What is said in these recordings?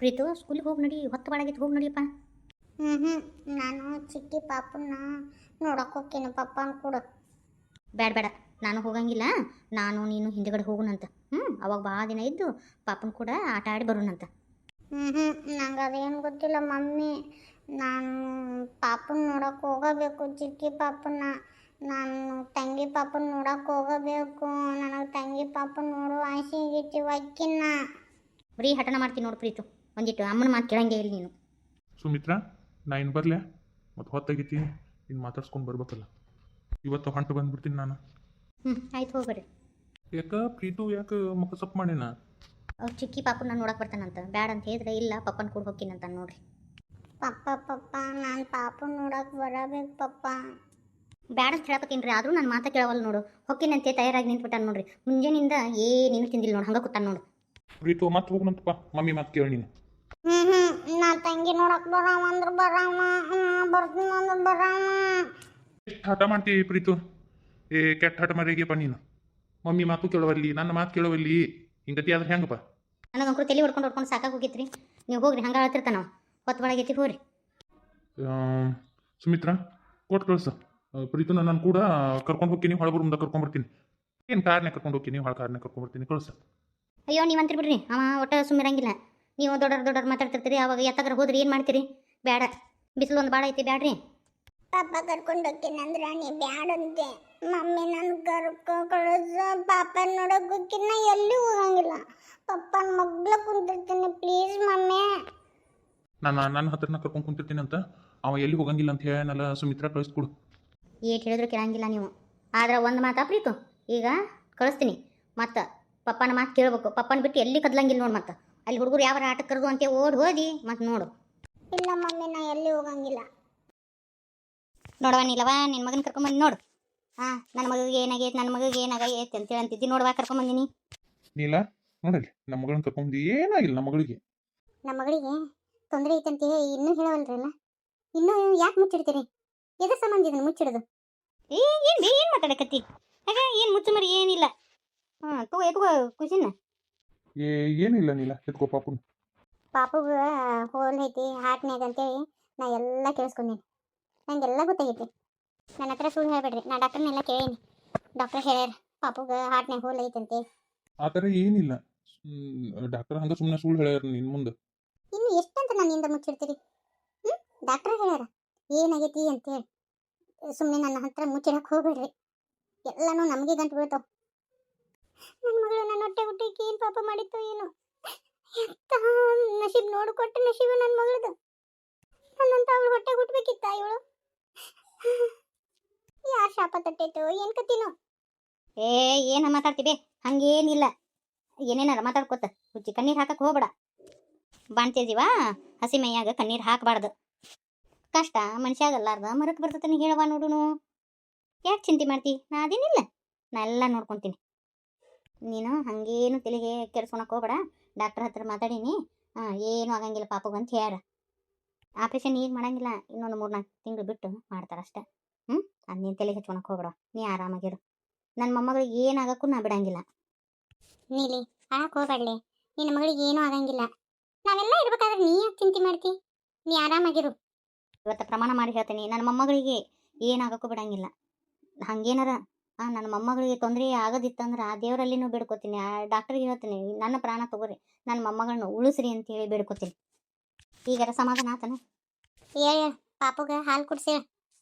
ಪ್ರೀತು ಸ್ಕೂಲಿಗೆ ಹೋಗಿ ನಡಿ, ಹೊತ್ತು ಬಾಳಾಗಿತ್ತು, ಹೋಗಿ ನಡಿಯಪ್ಪ. ಹ್ಞೂ ನಾನು ಚಿಕ್ಕಿ ಪಾಪನ್ನ ನೋಡಕ್ಕೆ ಹೋಗ್ತೀನಿ ಪಪ್ಪನ ಕೂಡ. ಬೇಡ ಬೇಡ, ನಾನು ಹೋಗಂಗಿಲ್ಲ. ನಾನು ನೀನು ಹಿಂದೆಗಡೆ ಹೋಗುನಂತ. ಅವಾಗ ಭಾಳ ದಿನ ಇದ್ದು ಪಾಪನ ಕೂಡ ಆಟ ಆಡಿ ಬರೋಣಂತ. ನಂಗೆ ಅದೇನು ಗೊತ್ತಿಲ್ಲ ಮಮ್ಮಿ. ನಾನು ಪಾಪನ ನೋಡಕ್ಕೆ ಹೋಗಬೇಕು, ಚಿಕ್ಕಿ ಪಾಪನ. ನಾನು ತಂಗಿ ಪಾಪನ ನೋಡಕ್ಕೆ ಹೋಗಬೇಕು. ನನಗೆ ತಂಗಿ ಪಾಪನ ನೋಡೋ ಆಸೆ ಆಗೈತಿ ಒಕ್ಕಿನ. ಬರೀ ಹಠನ ಮಾಡ್ತೀನಿ ನೋಡು ಪ್ರೀತು, ಒಂದಿಟ್ಟು ಅಮ್ಮನ ಮಾತು ಕೇಳಂಗೆ ಇಲ್ಲ ನೀನು. ಸುಮಿತ್ರಾ, ನಾ ಇನ್ನು ಬರಲೆ ಮತ್ತು ಹೊತ್ತಾಗೈತಿ, ಇನ್ನು ಮಾತಾಡ್ಸ್ಕೊಂಡು ಬರ್ಬೇಕಲ್ಲ. ಇವತ್ತು ಹೊಂಟು ಬಂದ್ಬಿಡ್ತೀನಿ ನಾನು. ಆಯ್ತು ಹೋಗ್ಬೇಡ್ರಿ. ಯಾಕೆ ಪ್ರೀತು ಯಾಕೆ ಮುಖ ಸೊಪ್ಪು ಮಾಡಿನ? ಅವ್ರು ಚಿಕ್ಕಿ ಪಾಪನ ನಾನು ನೋಡಕ್ಕೆ ಬರ್ತಾನಂತ. ಬ್ಯಾಡ ಅಂತ ಹೇಳಿದ್ರೆ ಇಲ್ಲ, ಪಪ್ಪನ ಕೂಡ ಹೋಗ್ತೀನಂತ ನೋಡ್ರಿ. ಪಪ್ಪ ನಾನು ಪಾಪನ ನೋಡಕ್ಕೆ ಬರಬೇಕು ಪಪ್ಪ. ಬ್ಯಾಡ ಅಂತ ಹೇಳಕತ್ತೀನಿ ರೀ, ಆದರೂ ನನ್ನ ಮಾತಾ ಕೇಳವಲ್ಲ ನೋಡು. ಹೊಕ್ಕಿನಂತೆ ತಯಾರಾಗಿ ನಿಂತ್ಬಿಟ್ಟಾನ ನೋಡ್ರಿ. ಮುಂಜಾನಿಂದ ಏನೇನು ತಿಂದಿಲ್ಲ ನೋಡು, ಹಂಗೆ ಕೂತಾನ ನೋಡು. ಪ್ರೀತು ಮತ್ತೆ ಹೋಗುನಂತಪ್ಪ, ಮಮ್ಮಿ ಮಾತು ಕೇಳಿ ನೀನು. ನಾ ತಂಗಿ ನೋಡಕ್ಕೆ ಬರಾವ ಅಂದ್ರೆ ಬರಾವ, ಬರ್ತೀನಿ ಅಂದ್ರೆ ಬರಾವ. ಎಷ್ಟು ಹಠ ಮಾಡ್ತೀವಿ ಪ್ರೀತು, ಕೆಟ್ಟ ಹಠ ಮರಿಗೆಪ್ಪ ನೀನು. ಮಮ್ಮಿ ಮಾತು ಕೇಳವಲ್ಲಿ, ನನ್ನ ಮಾತು ಕೇಳವಲ್ಲಿ, ಹಿಂಗತಿ ಆದ್ರೆ ಹೆಂಗಪ್ಪ? ನನಗಂಕರು ತಲೆ ಹೊಡ್ಕೊಂಡು ಸಾಕಾಗಿ ಹೋಗಿತ್ರಿ. ನೀವು ಹೋಗ್ರಿ, ಹಂಗೆ ಹೇಳ್ತಿರ್ತಾನ ನಾವು. ಹೊತ್ತು ಒಳಗೈತಿ ಹೋಗ್ರಿ. ಸುಮಿತ್ರಾ, ಕೊಟ್ಟು ಕಳ್ಸು ಪ್ರೀತುನ. ನಾನು ಕೂಡ ಕರ್ಕೊಂಡು ಹೋಗ್ತೀನಿ, ಹೊಳಬರು ಮುಂದೆ ಕರ್ಕೊಂಡ್ಬರ್ತೀನಿ. ಏನು ಕಾರ್ನೇ ಕರ್ಕೊಂಡು ಹೋಗ್ತೀನಿ, ಹೊಳ ಕಾರ್ನೇ ಕರ್ಕೊಂಡ್ಬರ್ತೀನಿ, ಕಳ್ಸು. ಅಯ್ಯೋ ನೀವು ಅಂತೀರಿ ಬಿಡ್ರಿ, ಅವ ಒಟ್ಟು ಸುಮ್ಮಿರಂಗಿಲ್ಲ. ನೀವು ದೊಡ್ಡವ್ರು ಮಾತಾಡ್ತಿರ್ತೀರಿ, ಅವಾಗ ಎತ್ತಗರ ಹೋದ್ರಿ ಏನು ಮಾಡ್ತೀರಿ? ಬೇಡ, ಬಿಸಿಲು ಒಂದು ಭಾಳ ಐತಿ, ಬ್ಯಾಡ್ರಿ. ಪಾಪ ಕರ್ಕೊಂಡು ಹೋಗ್ತೀನಿ ಅಂದ್ರೆ ನೀ ಬ್ಯಾಡಂತೆ. ಮಮ್ಮಿ ನನ್ನ ಕರ್ಕೊ ಕಳಿಸ. ಪಾಪನ ನೋಡಕ್ಕೆ ಹೋಗ್ತೀನಿ, ನಾ ಎಲ್ಲಿ ಹೋಗಂಗಿಲ್ಲ. ಪಪ್ಪನ ಮಗ್ಲ ಕುಂತಿರ್ತೀನಿ, ಪ್ಲೀಸ್ ಮಮ್ಮಿ. ನನ್ನ ಹತ್ರನ ಕರ್ಕೊಂಡು ಕುಂತಿರ್ತೀನಿ ಅಂತ ಅವ ಎಲ್ಲಿ ಹೋಗಂಗಿಲ್ಲ ಅಂತ ಹೇಳನಲ್ಲ. ಸುಮಿತ್ರಾ, ಕಳಿಸ್ಕೊಡು. ಏಟ್ ಹೇಳಿದ್ರು ಕೇಳಂಗಿಲ್ಲ ನೀವು. ಆದ್ರೆ ಒಂದು ಮಾತಾ ಪ್ರೀತು, ಈಗ ಕಳಿಸ್ತೀನಿ. ಮತ್ತು ಪಪ್ಪನ ಮಾತು ಕೇಳಬೇಕು. ಪಪ್ಪನ ಬಿಟ್ಟು ಎಲ್ಲಿ ಕದ್ಲಂಗಿಲ್ಲ ನೋಡು. ಮತ್ತು ಅಲ್ಲಿ ಹುಡುಗರು ಯಾವ ಆಟಕ್ಕೆ ಕರೆದು ಅಂತ ಓಡಿ ಹೋದಿ ಮತ್ತು ನೋಡು. ಇಲ್ಲ ಮಮ್ಮಿ, ನಾ ಎಲ್ಲಿ ಹೋಗಂಗಿಲ್ಲ. ನೋಡವ ನೀಲವ, ನಿನ್ನ ಮಗನ ಕರ್ಕೊಂಬಂದು ನೋಡು. ನನ್ನ ಮಗಿಗೆ ಏನಾಗೈತೆ, ನನ್ನ ಮಗಿಗೆ ಏನಾಗೈತೆ ಅಂತೇಳಿ ಅಂತಿದ್ದಿ. ನೋಡುವ ಕರ್ಕೊಂಬಂದಿನಿ. ನೀಲ ನೋಡಲಿ, ನಮ್ಮ ಮಗಳನ್ನ ಕರ್ಕೊಂಬಂದು ಏನಾಗಿಲ್ಲ ನಮ್ಮ ಮಗಳಿಗೆ. ನಮ್ಮ ಮಗಳಿಗೆ ತೊಂದರೆ ಐತಂತೆ ಇನ್ನೂ ಹೇಳವಲ್ರಲ್ಲ. ಇನ್ನೂ ಯಾಕೆ ಮುಚ್ಚಿಡ್ತೀರಿ? ಎದ್ರ ಸಂಬಂಧ ಇದನ್ನು ಮುಚ್ಚಿಡೋದು? ಏನು ಮಾತಾಡಕತ್ತಿ? ಆಗ ಏನು ಮುಚ್ಚು ಮರಿ ಏನಿಲ್ಲ. ಎತ್ಕೋ ಖುಷಿನ. ಏನಿಲ್ಲ ನೀಲ, ಎತ್ಕೋ ಪಾಪುನ. ಪಾಪುಗೆ ಹೋಲ್ ಐತಿ ಹಾರ್ಟ್ನ್ಯಾಗ ಅಂತೇಳಿ ನಾ ಎಲ್ಲ ಕೇಳಿಸ್ಕೊಂಡೀನಿ. ನಂಗೆಲ್ಲ ಗೊತ್ತಾಗೈತಿ. ನನ್ನ ಹತ್ರ ಸುಳ್ಳು ಹೇಳ್ಬೇಡ್ರಿ. ನಾ ಡಾಕ್ಟರ್ನೆಲ್ಲ ಕೇಳೀನಿ. ಡಾಕ್ಟರ್ ಹೇಳ್ಯಾರ ಪಾಪುಗೆ ಹಾರ್ಟ್ನ್ಯಾಗ ಹೋಲ್ ಐತಂತೆ. ಆ ಥರ ಏನಿಲ್ಲ. ಡಾಕ್ಟರ್ ಹಂಗೆ ಸುಮ್ಮನೆ ಸುಳ್ಳು ಹೇಳ್ಯಾರ ನಿನ್ನ ಮುಂದೆ. ಇನ್ನು ಎಷ್ಟಂತ ನನ್ನಿಂದ ಮುಚ್ಚಿಡ್ತೀರಿ? ಡಾಕ್ಟರ್ ಹೇಳ್ಯಾರ ಏನಾಗೈತಿ ಅಂತೇಳಿ. ಸುಮ್ಮನೆ ನನ್ನ ಹತ್ರ ಮುಚ್ಚಿಡಕ್ಕೆ ಹೋಗ್ಬೇಡ್ರಿ. ಎಲ್ಲನೂ ನಮಗೆ ಗಂಟು ಬೀಳ್ತಾವ. ನನ್ನ ಮಗಳು ನನ್ನ ಹೊಟ್ಟೆ ಹುಟ್ಟಿಗೆ ಏನು ಪಾಪ ಮಾಡಿತ್ತು ಏನು? ಎಂತ ನಶೀಬ್ ನೋಡಿಕೊಟ್ಟು ನಶೀಬು ನನ್ನ ಮಗಳದು. ನನ್ನಂತ ಅವಳು ಹೊಟ್ಟೆ ಹುಟ್ಟಬೇಕಿತ್ತ ಇವಳು? ಯಾರು ಶಾಪ ತಟ್ಟೈತೋ ಏನು ಕತ್ತಿನೋ? ಏನು ಮಾತಾಡ್ತೀವಿ? ಹಂಗೇನಿಲ್ಲ. ಏನೇನಾರ ಮಾತಾಡ್ಕೊತ ಹುಚ್ಚಿ ಕಣ್ಣೀರು ಹಾಕಕ್ಕೆ ಹೋಗ್ಬೇಡ. ಬಾಣ್ತಿದೀವ ಹಸಿ ಮೈಯಾಗ ಕಣ್ಣೀರು ಹಾಕಬಾರ್ದು. ಕಷ್ಟ ಮನುಷ್ಯಾಗಲ್ಲಾರ್ದ ಮರಕ್ಕೆ ಬರ್ತತಾನೆ ಹೇಳವ ನೋಡುನು. ಯಾಕೆ ಚಿಂತೆ ಮಾಡ್ತಿ? ನಾ ಅದೇನಿಲ್ಲ, ನಾ ಎಲ್ಲ ನೋಡ್ಕೊತೀನಿ. ನೀನು ಹಂಗೇನು ತಲೆಗೆ ಕೆಡ್ಸ್ಕೊಳಕ್ಕೆ ಹೋಗ್ಬೇಡ. ಡಾಕ್ಟರ್ ಹತ್ರ ಮಾತಾಡೀನಿ. ಏನೂ ಆಗಂಗಿಲ್ಲ ಪಾಪಗಂತ ಹೇಳ್ಯಾರ. ಆಪ್ರೇಷನ್ ಈಗ ಮಾಡಂಗಿಲ್ಲ, ಇನ್ನೊಂದು 3-4 ತಿಂಗಳು ಬಿಟ್ಟು ಮಾಡ್ತಾರಷ್ಟೆ. ಅದು ನೀನು ತಲೆಗೆ ಹಚ್ಕೊಳಕ್ಕೆ ಹೋಗ್ಬೇಡ. ನೀ ಆರಾಮಾಗಿರು. ನನ್ನ ಮೊಮ್ಮಗಳಿಗೆ ಏನಾಗಕ್ಕೂ ನಾ ಬಿಡಂಗಿಲ್ಲ. ನೀಲಿ ಹಾಳಕ್ಕೆ ಹೋಗ್ಬೇಡ್ಲಿ. ನಿನ್ನ ಮಗಳಿಗೆ ಏನೂ ಆಗಂಗಿಲ್ಲ. ನಾವೆಲ್ಲ ಇರ್ಬೇಕಾದ್ರೆ ನೀ ಯಾಕೆ ಚಿಂತೆ ಮಾಡ್ತಿ? ನೀ ಆರಾಮಾಗಿರು. ಇವತ್ತು ಪ್ರಮಾಣ ಮಾಡಿ ಹೇಳ್ತೀನಿ, ನನ್ನ ಮೊಮ್ಮಗಳಿಗೆ ಏನಾಗಕ್ಕೂ ಬಿಡಂಗಿಲ್ಲ. ಹಂಗೇನಾರ ನನ್ನ ಮೊಮ್ಮಗಳಿಗೆ ತೊಂದರೆ ಆಗೋದಿತ್ತಂದ್ರೆ ಆ ದೇವರಲ್ಲಿನೂ ಬೇಡ್ಕೋತೀನಿ. ಆ ಡಾಕ್ಟ್ರಿಗೆ ಹೇಳ್ತೀನಿ, ನನ್ನ ಪ್ರಾಣ ತಗೋರಿ, ನನ್ನ ಮೊಮ್ಮಗಳನ್ನ ಉಳಿಸ್ರಿ ಅಂತೇಳಿ ಬೇಡ್ಕೋತೀನಿ. ಈಗಾರ ಸಮಾಧಾನ ಆತನ? ಹೇಳ ಪಾಪುಗೆ ಹಾಲು ಕುಡಿಸಿ.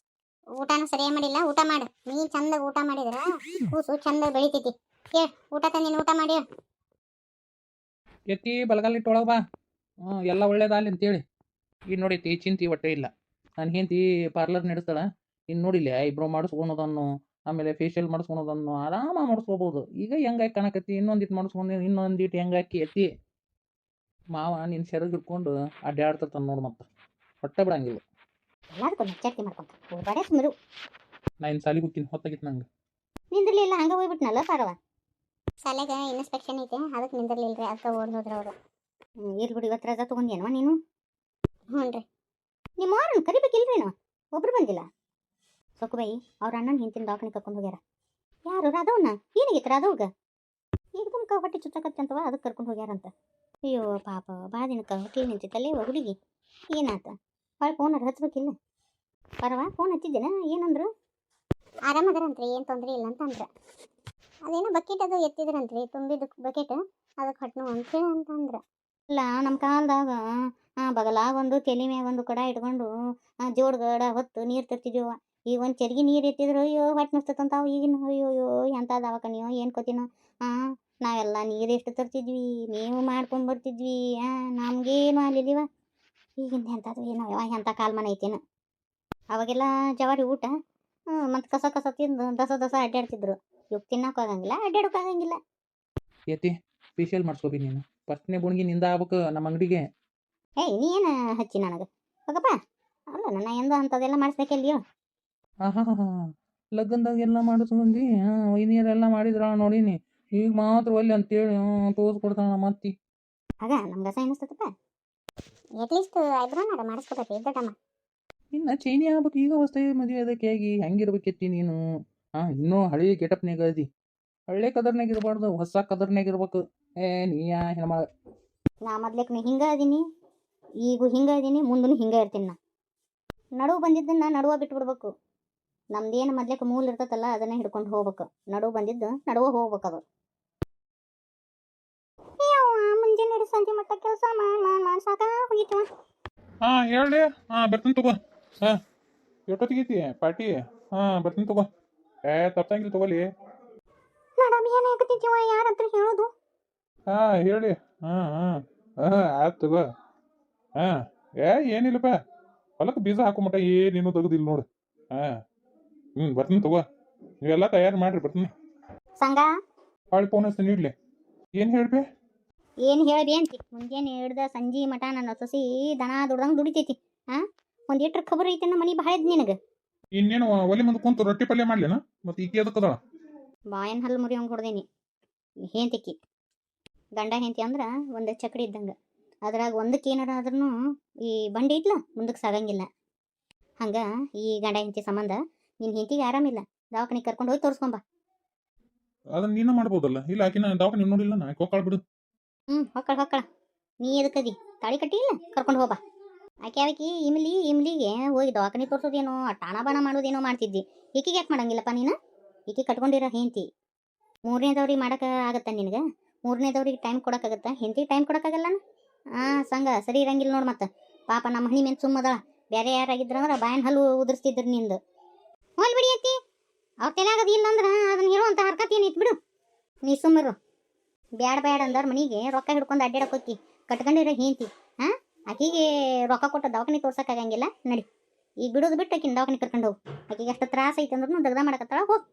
ಊಟನೂ ಸರಿಯಾಗಿ ಮಾಡಿಲ್ಲ, ಊಟ ಮಾಡು. ನೀ ಚಂದ ಊಟ ಮಾಡಿದ್ರ ಕೂಸು ಚಂದ ಬೆಳಿತೈತಿ. ಹೇಳ ಊಟ ತಂದಿನ, ಊಟ ಮಾಡಿ. ಎತ್ತಿ ಬಲಗಾಲಿಟ್ಟು ಒಳಗೆ ಬಾ. ಎಲ್ಲ ಒಳ್ಳೇದಾಗಲಿ ಅಂತೇಳಿ. ಇನ್ನು ನೋಡೈತಿ ಚಿಂತೆ ಹೊಟ್ಟೆ ಇಲ್ಲ. ನಾನು ಹೆಂಡತಿ ಪಾರ್ಲರ್ ನಡೆಸ್ತಾಳೆ. ಇನ್ನು ನೋಡಿಲ್ಲ, ಐಬ್ರೋ ಮಾಡಿಸ್ಕೊಳೋದನ್ನು, ಆಮೇಲೆ ಫೇಶಿಯಲ್ ಮಾಡಿಸ್ಕೊಳೋದನ್ನು ಆರಾಮಾಗಿ ಮಾಡಿಸ್ಕೋಬೋದು. ಈಗ ಹೆಂಗಾಗಿ ಕಾಣಕತ್ತಿ, ಇನ್ನೊಂದಿಟ್ಟು ಮಾಡಿಸ್ಕೊಂಡು ಇನ್ನೊಂದಿಟ್ಟು ಹೆಂಗಾಕಿ ಎತ್ತಿ ಮಾವ ನಿನ್ನ ಸೆರಗ್ ಹಿಡ್ಕೊಂಡು ಅಡ್ಡಾಡ್ತಿರ್ತಾನೆ ನೋಡು. ಮತ್ತೆ ಹೊಟ್ಟೆ ಬಿಡಂಗಿಲ್ಲ. ಎಲ್ಲದಕ್ಕೂ ಚಟ್ನಿ ಮಾಡ್ಕೊಂತ ಹೋಗ್ಬೇಡ ಸುಮ್ಮರು. ನಾ ಇನ್ನು ಸಾಲಿಗೆ ಹೋಗ್ತೀನಿ, ಹೊತ್ತಾಗಿತ್ತು ನಂಗೆ. ನಿಂದ್ರಲಿ ಇಲ್ಲ, ಹಂಗೆ ಹೋಗ್ಬಿಟ್ನಲ್ಲ ಪಾರವ. ಶಾಲೆಗೆ ಇನ್ಸ್ಪೆಕ್ಷನ್ ಐತೆ, ಅದಕ್ಕೆ ನಿಂದಿರ್ಲಿಲ್ರಿ, ಅದಕ್ಕೆ ಓಡಿ ಹೋದ್ರು ಅವರು. ಇರ್ಲಿ ಬಿಡು, ಇವತ್ತು ರಜಾ ತೊಗೊಂಡೇನವ ನೀನು? ಹ್ಞೂ ರೀ. ನಿಮ್ಮ ಅವ್ರನ್ನ ಕರಿಬೇಕಿಲ್ವೇನೋ? ಒಬ್ರು ಬಂದಿಲ್ಲ. ಸೊಕ್ಕಬೈ ಅವ್ರ ಅಣ್ಣನ ಹಿಂತಿನ ದವಾಖಾನೆ ಕರ್ಕೊಂಡು ಹೋಗ್ಯಾರ. ಯಾರು? ರಾಧವನ್ನ? ಏನಾಗೈತೆ ರಾಧವ್ಗ? ಏಕದಮ್ ಹೊಟ್ಟೆ ಚುಚ್ಚಕತ್ತಂತವ, ಅದಕ್ಕೆ ಕರ್ಕೊಂಡು ಹೋಗ್ಯಾರಂತ. ಅಯ್ಯೋ ಪಾಪ ಭಾಳ ದಿನಕ್ಕೆ ಹೊಟ್ಟೆ ನಿಂತಿತ್ತಲ್ಲೇ ಹುಡುಗಿ ಏನಾತ ಭಾಳ ಫೋನ್ ಹಚ್ಬೇಕಿಲ್ಲ ಪರವಾ ಫೋನ್ ಹಚ್ಚಿದ್ದೇನ ಏನಂದ್ರು ಆರಾಮದಾರಂತ್ರಿ ಏನು ತೊಂದರೆ ಇಲ್ಲ ಅಂತಂದ್ರೆ ಅದೇನೋ ಬಕೆಟ್ ಅದು ಎತ್ತಿದ್ರಂತ್ರಿ ತುಂಬಿದ ಬಕೆಟ್ ಅದಕ್ಕೆ ಹೊಟ್ಟೆ ನೋವು ಅಂತೇಳಿ ಅಂತಂದ್ರೆ ಇಲ್ಲ ನಮ್ಮ ಕಾಲದಾಗ ಬಗಲಾಗ ಒಂದು ತಲೆ ಮ್ಯಾಗ ಒಂದು ಕೊಡ ಇಟ್ಕೊಂಡು ಜೋಡ್ಗಡ ಹೊತ್ತು ನೀರು ತರ್ತಿದ್ವು ಈಗ ಒಂದು ಚರ್ಗಿ ನೀರು ಎತ್ತಿದ್ರು ಅಯ್ಯೋ ಹೊಟ್ಟೆ ನುಸ್ತಂತಾವು ಈಗಿನ ಅಯ್ಯೋ ಎಂಥ ದವಾಖಾನಿಯೋ ಏನು ಕೊತ್ತಿನೋ ನಾವೆಲ್ಲ ನೀರು ಎಷ್ಟು ತರ್ತಿದ್ವಿ ಮೇವು ಮಾಡ್ಕೊಂಡು ಬರ್ತಿದ್ವಿ ನಮಗೇನು ಅಲ್ಲಿವ ಈಗಿಂದ ಎಂಥದ್ದು ಏನೋ ಎಂಥ ಕಾಲ್ಮನ ಐತೇನು ಅವಾಗೆಲ್ಲ ಜವಾರಿ ಊಟ ಮತ್ತು ಕಸ ತಿಂದು ದಸ ಅಡ್ಡಾಡ್ತಿದ್ರು ಇವಾಗ ತಿನ್ನೋಕ್ಕಾಗಂಗಿಲ್ಲ ಅಡ್ಡಾಡೋಕ್ಕಾಗಂಗಿಲ್ಲ ಏತಿ ಫೇಶಿಯಲ್ ಮಾಡಿಸ್ಕೋಬಿ ನೀನು ಫಸ್ಟ್ನೇ ಬುಣ್ಗಿ ನಿಂದ ಆಗ್ಬೇಕು ನಮ್ಮ ಅಂಗಡಿಗೆ. ಏಯ್ ನೀ ಏನು ಹಚ್ಚಿ ನನಗೆ ಹೋಗಪ್ಪ ಅಲ್ಲ ನನ್ನ ಎಂದ ಅಂಥದ್ದೆಲ್ಲ ಮಾಡಿಸ್ಬೇಕಲ್ಲಿಯೋ ಆಹಾ ಲಗ್ನದಾಗ ಎಲ್ಲ ಮಾಡಿಸ್ಕೊಂಡಿ ವೈನಿಯರೆಲ್ಲ ಮಾಡಿದ್ರ ನೋಡೀನಿ ಈಗ ಮಾತ್ರ ಒಲ್ಲೆ ಅಂತೇಳಿ ತೋರಿಸ್ಕೊಡ್ತಾಳ ಮತ್ತಿ ಆಗ ನಮ್ಗೆ ಅಸ ಏನಿಸ್ತದಪ್ಪ ಅಟ್ಲೀಸ್ಟ್ ಐಬ್ರೋನಾರ ಮಾಡಿಸ್ಕೋಬೇಕು ದೊಡ್ಡಮ್ಮ. ಇನ್ನು ಚೈನಿ ಆಗ್ಬೇಕು ಈಗ ಹೊಸ್ತಾಗಿ ಮದುವೆ ಅದಕ್ಕೆ ಆಗಿ ಹೆಂಗಿರ್ಬೇಕೆತ್ತಿ ನೀನು ಇನ್ನೂ ಹಳಿ ಗೆಟಪ್ನಾಗ ಅದಿ ಹಳ್ಳೆ ಕದರ್ನಾಗ ಇರಬಾರ್ದು ಹೊಸ ಕದರ್ನಾಗ ಇರ್ಬೇಕು. ನೀ ಹೆಣ್ಮಳ ನಾ ಮೊದ್ಲೇಕ್ ಹಿಂಗೆ ಅದೀನಿ ಈಗೂ ಹಿಂಗೆ ಅದೀನಿ ಮುಂದೂ ಹಿಂಗೆ ಇರ್ತೀನಿ ನಾ ನಡುವು ಬಂದಿದ್ದನ್ನು ನಡುವ ಬಿಟ್ಬಿಡ್ಬೇಕು ನಮ್ದೇನು ಮೊದ್ಲೇಕ ಮೂಲ ಇರ್ತೈತಲ್ಲ ಅದನ್ನೇ ಹಿಡ್ಕೊಂಡು ಹೋಗ್ಬೇಕು ನಡುವು ಬಂದಿದ್ದು ನಡುವ ಹೋಗ್ಬೇಕು ಅದು ಮುಂಜಾನೆ ಸಂಜೆ ಮಟ್ಟ ಕೆಲಸ ಮಾಡಿ ಸಾಕ ಹೋಗಿತ್ತು ಹೇಳಿ ಬರ್ತೀನಿ ತಗೋ ಎಷ್ಟೊತ್ತಿಗೈತಿ ಪಾರ್ಟಿ ಬರ್ತೀನಿ ತಗೋ ತಪ್ಪಂಗಿಲ್ಲ ತಗೋಲಿ ಮೇಡಮ್ ಏನಾಗತ್ತಿದ್ದೀವ ಯಾರಂತ ಹೇಳೋದು ಹೇಳಿ ಆಯ್ತು ತಗೋ ಏನಿಲ್ಲಪ್ಪ ಹೊಲಕ್ಕೆ ಬೀಜ ಹಾಕೊಂಬಿಟ್ಟ ಏನೇನು ತೆಗ್ದಿಲ್ಲ ನೋಡು ಬರ್ತೀನಿ ತಗೋ ನೀವೆಲ್ಲ ತಯಾರು ಮಾಡ್ರಿ ಬರ್ತೀನಿ ಸಂಘ ಹಾಳಿ ಫೋನ್ ಹಚ್ತೀನಿ ಇಡ್ಲಿ ಏನು ಹೇಳ್ಬೇ ಏನು ಹೇಳ್ಬಿ ಅಂತಿ ಮುಂಜಾನೆ ಹಿಡ್ದ ಸಂಜೆ ಮಠ ನನ್ನ ಸೊಸಿ ದನ ದುಡ್ದಂಗೆ ದುಡಿತೈತಿ ಒಂದು ಎಟ್ರ ಖಬರ್ ಐತೆ ನಮ್ಮ ಮನೆ ಭಾಳ ನಿನಗೆ ಇನ್ನೇನು ಒಲೆ ಮುಂದೆ ಕುಂತು ರೊಟ್ಟಿ ಪಲ್ಯ ಮಾಡ್ಲೇನ ಮತ್ತೆ ಈಕೆ ಅದಕ್ಕದಾಳ ಬಾಯನ್ ಹಲ್ಲು ಮುರಿ ಹಂಗೆ ಹೊಡ್ದೇನಿ ಹೆಂತಿಕ್ಕಿ ಗಂಡ ಹೆಂತಿ ಅಂದ್ರೆ ಒಂದು ಚಕಡಿ ಇದ್ದಂಗೆ ಅದ್ರಾಗ ಒಂದಕ್ಕೆ ಏನಾರ ಆದ್ರೂ ಈ ಬಂಡಿ ಐತ್ಲ ಮುಂದಕ್ಕೆ ಸಾಗಂಗಿಲ್ಲ ಹಂಗೆ ಈ ಗಂಡ ಹೆಂತಿ ಸಂಬಂಧ ನಿನ್ನ ಹೆಂತಿಗೆ ಆರಾಮಿಲ್ಲ ದವಾಖಾನಿಗೆ ಕರ್ಕೊಂಡು ಹೋಗಿ ತೋರಿಸ್ಕೊಂಬ ಅದನ್ನ ನೀನು ಮಾಡ್ಬೋದಲ್ಲ ಇಲ್ಲ ಆಕಿನ ದವಾಖಾನೆ ನೋಡಿಲ್ಲ ನಾ ಹೋಗ್ಕಾಳ ಬಿಡು ಹೊಕ್ಕಳ ನೀ ಎದಕ್ಕದಿ ತಾಳಿ ಕಟ್ಟಿ ಇಲ್ಲ ಕರ್ಕೊಂಡು ಹೋಗ್ಬಾ ಆಕೆ ಇಮ್ಲಿಗೆ ಹೋಗಿ ದವಾಖಾನೆ ತೋರಿಸೋದೇನೋ ಟಾಣ ಬಾಣ ಮಾಡೋದೇನೋ ಮಾಡ್ತಿದ್ದಿ ಈಕಿಗೆ ಯಾಕೆ ಮಾಡಂಗಿಲ್ಲಪ್ಪ ನೀನು ಈಕೆ ಕಟ್ಕೊಂಡಿರೋ ಹೆಂತಿ ಮೂರನೇದವ್ರಿಗೆ ಮಾಡೋಕೆ ಆಗತ್ತ ನಿನಗೆ ಮೂರನೇದವ್ರಿಗೆ ಟೈಮ್ ಕೊಡೋಕ್ಕಾಗತ್ತಾ ಹೆಂತಿ ಟೈಮ್ ಕೊಡೋಕ್ಕಾಗಲ್ಲ ಸಂಘ ಸರಿ ಇರಂಗಿಲ್ಲ ನೋಡಿ ಮತ್ತೆ ಪಾಪ ನಮ್ಮ ಮನೆ ಮೇಲೆ ಸುಮ್ಮದಳ ಬೇರೆ ಯಾರಾಗಿದ್ರಂದ್ರೆ ಬಾಯನ್ ಹಲ್ಲು ಉದುರಿಸ್ತಿದ್ರು ನಿಂದು ಹೋಲ್ ಬಿಡಿ ಐತಿ ಅವ್ರ ತಲೆಯಾಗದು ಇಲ್ಲ ಅಂದ್ರೆ ಅದನ್ನ ಹೇಳುವಂಥ ಹರ್ಕತ್ ಏನೈತಿ ಬಿಡು ನೀ ಸುಮ್ಮರು ಬ್ಯಾಡ ಅಂದವ್ರ ಮನೆಗೆ ರೊಕ್ಕ ಹಿಡ್ಕೊಂಡು ಅಡ್ಡಾಡಕ್ಕೆ ಹೋಗಿ ಕಟ್ಕೊಂಡಿರೋ ಹೆಂತಿ ಆಕಿಗೆ ರೊಕ್ಕ ಕೊಟ್ಟು ದವಾಖಾನೆ ತೋರ್ಸೋಕ್ಕಾಗಂಗಿಲ್ಲ ನಡಿ ಈಗ ಬಿಡೋದು ಬಿಟ್ಟು ಆಕಿನ ದವಾಖಾನೆ ಕರ್ಕೊಂಡು ಹೋಗು ಆಕಿಗೆ ಎಷ್ಟು ತ್ರಾಸ ಐತೆ ಅಂದ್ರೂ ದಗ್ದ ಮಾಡಕತ್ತಾಳ ಹೋಗಿ